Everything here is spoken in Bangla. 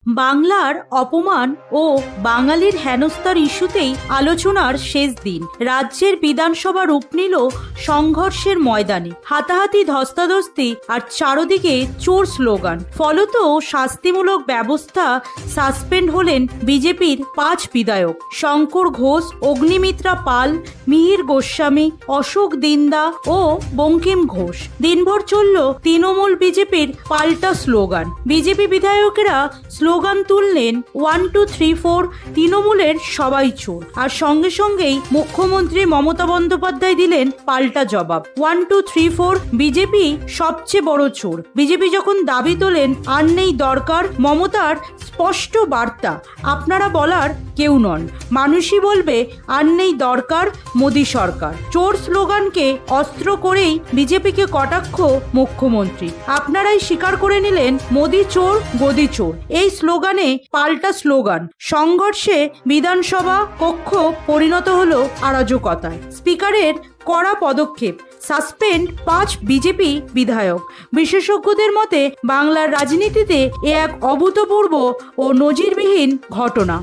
বাংলার অপমান ও বাঙালির হেনস্থার ইস্যুতেই আলোচনার শেষ দিন। রাজ্যের বিধানসভা রূপ নিল সংঘর্ষের ময়দানে। হাতাহাতি, ধস্তাধস্তি আর চারদিকে চোর স্লোগান। ফলত শাস্তিমূলক ব্যবস্থা সাসপেন্ড হলেন বিজেপির 5 বিধায়ক: শঙ্কর ঘোষ, অগ্নিমিত্রা পাল, মিহির গোস্বামী, অশোক দিন্দা ও বঙ্কিম ঘোষ। দিনভর চলল তৃণমূল বিজেপির পাল্টা স্লোগান। বিজেপি বিধায়কেরা স্লোগান তুললেন 1 2 3 4 তৃণমূলের সবাই চোর। আর সঙ্গে সঙ্গেই মুখ্যমন্ত্রী মমতা বন্দ্যোপাধ্যায় দিলেন পাল্টা জবাব, 1 2 3 4 বিজেপি সবচেয়ে বড় চোর। বিজেপি যখন দাবি তোলেন আর নেই দরকার, মমতার স্পষ্ট বার্তা, আপনারা বলার কেউ নন, মানুষই বলবে আর নেই দরকার মোদী সরকার। চোর স্লোগানকে অস্ত্র করেই বিজেপিকে কটাক্ষ মুখ্যমন্ত্রী। আপনারাই স্বীকার করে নিলেন মোদী চোর, গদি চোর। এই স্লোগানে পাল্টা স্লোগান। সংঘর্ষে বিধানসভা কক্ষ পরিণত হলো অরাজকতায়। স্পিকারের কড়া পদক্ষেপ, সাসপেন্ড 5 বিজেপি বিধায়ক। বিশেষজ্ঞদের মতে বাংলার রাজনীতিতে এ এক অভূতপূর্ব ও নজিরবিহীন ঘটনা।